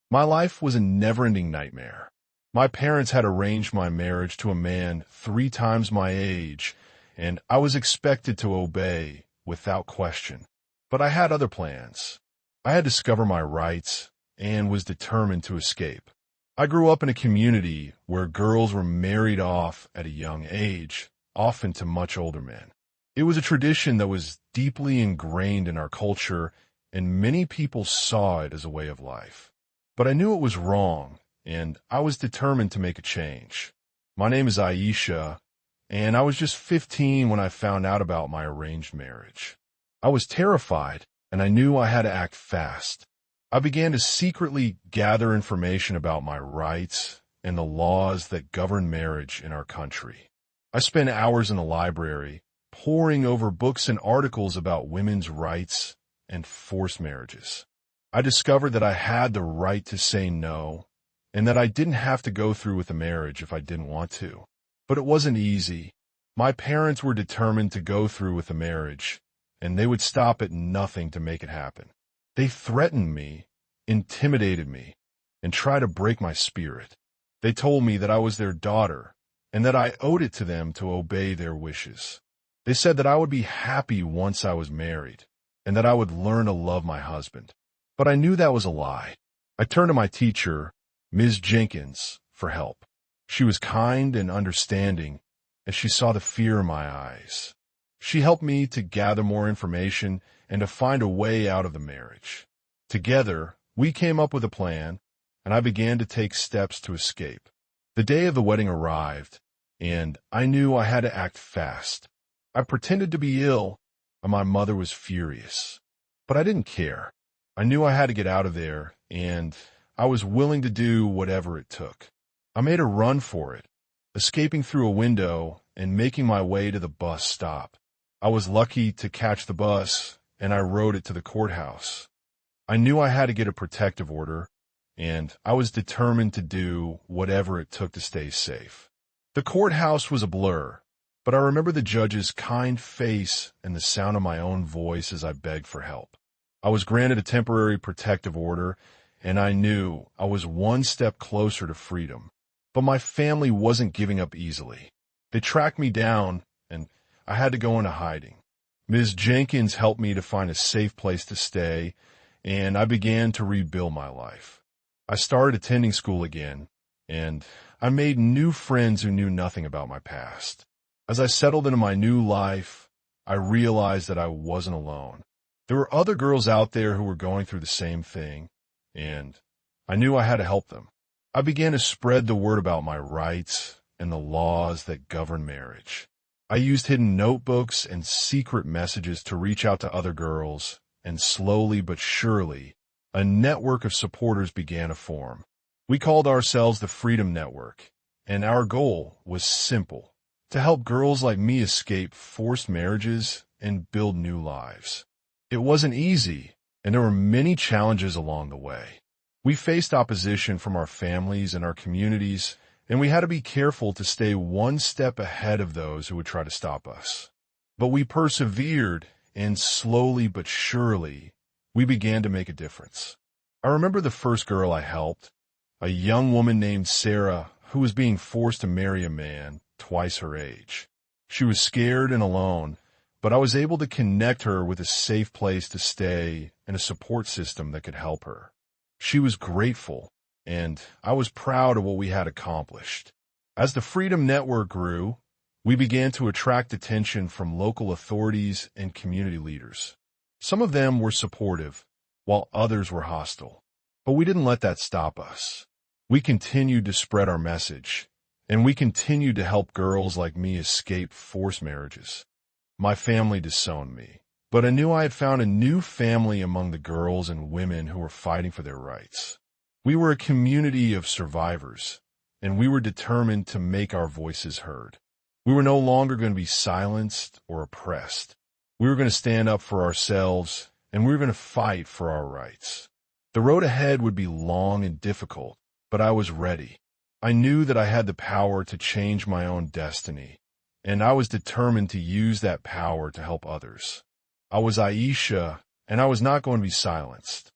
My life was a never-ending nightmare. My parents had arranged my marriage to a man 3 times my age, and I was expected to obey without question. But I had other plans. I had discovered my rights and was determined to escape. I grew up in a community where girls were married off at a young age, often to much older men. It was a tradition that was deeply ingrained in our culture, and many people saw it as a way of life. But I knew it was wrong, and I was determined to make a change. My name is Aisha, and I was just 15 when I found out about my arranged marriage. I was terrified, and I knew I had to act fast. I began to secretly gather information about my rights and the laws that govern marriage in our country. I spent hours in the library, poring over books and articles about women's rights and forced marriages. I discovered that I had the right to say no, and that I didn't have to go through with a marriage if I didn't want to. But it wasn't easy. My parents were determined to go through with the marriage, and they would stop at nothing to make it happen. They threatened me, intimidated me, and tried to break my spirit. They told me that I was their daughter, and that I owed it to them to obey their wishes. They said that I would be happy once I was married, and that I would learn to love my husband. But I knew that was a lie. I turned to my teacher, Ms. Jenkins, for help. She was kind and understanding, and she saw the fear in my eyes. She helped me to gather more information and to find a way out of the marriage. Together, we came up with a plan, and I began to take steps to escape. The day of the wedding arrived, and I knew I had to act fast. I pretended to be ill, and my mother was furious. But I didn't care. I knew I had to get out of there, and I was willing to do whatever it took. I made a run for it, escaping through a window and making my way to the bus stop. I was lucky to catch the bus, and I rode it to the courthouse. I knew I had to get a protective order, and I was determined to do whatever it took to stay safe. The courthouse was a blur, but I remember the judge's kind face and the sound of my own voice as I begged for help. I was granted a temporary protective order, and I knew I was one step closer to freedom. But my family wasn't giving up easily. They tracked me down, and I had to go into hiding. Ms. Jenkins helped me to find a safe place to stay, and I began to rebuild my life. I started attending school again, and I made new friends who knew nothing about my past. As I settled into my new life, I realized that I wasn't alone. There were other girls out there who were going through the same thing, and I knew I had to help them. I began to spread the word about my rights and the laws that govern marriage. I used hidden notebooks and secret messages to reach out to other girls, and slowly but surely, a network of supporters began to form. We called ourselves the Freedom Network, and our goal was simple: to help girls like me escape forced marriages and build new lives. It wasn't easy, and there were many challenges along the way. We faced opposition from our families and our communities, and we had to be careful to stay one step ahead of those who would try to stop us. But we persevered, and slowly but surely, we began to make a difference. I remember the first girl I helped, a young woman named Sarah, who was being forced to marry a man twice her age. She was scared and alone, but I was able to connect her with a safe place to stay and a support system that could help her. She was grateful, and I was proud of what we had accomplished. As the Freedom Network grew, we began to attract attention from local authorities and community leaders. Some of them were supportive, while others were hostile. But we didn't let that stop us. We continued to spread our message, and we continued to help girls like me escape forced marriages. My family disowned me, but I knew I had found a new family among the girls and women who were fighting for their rights. We were a community of survivors, and we were determined to make our voices heard. We were no longer going to be silenced or oppressed. We were going to stand up for ourselves, and we were going to fight for our rights. The road ahead would be long and difficult, but I was ready. I knew that I had the power to change my own destiny, and I was determined to use that power to help others. I was Aisha, and I was not going to be silenced.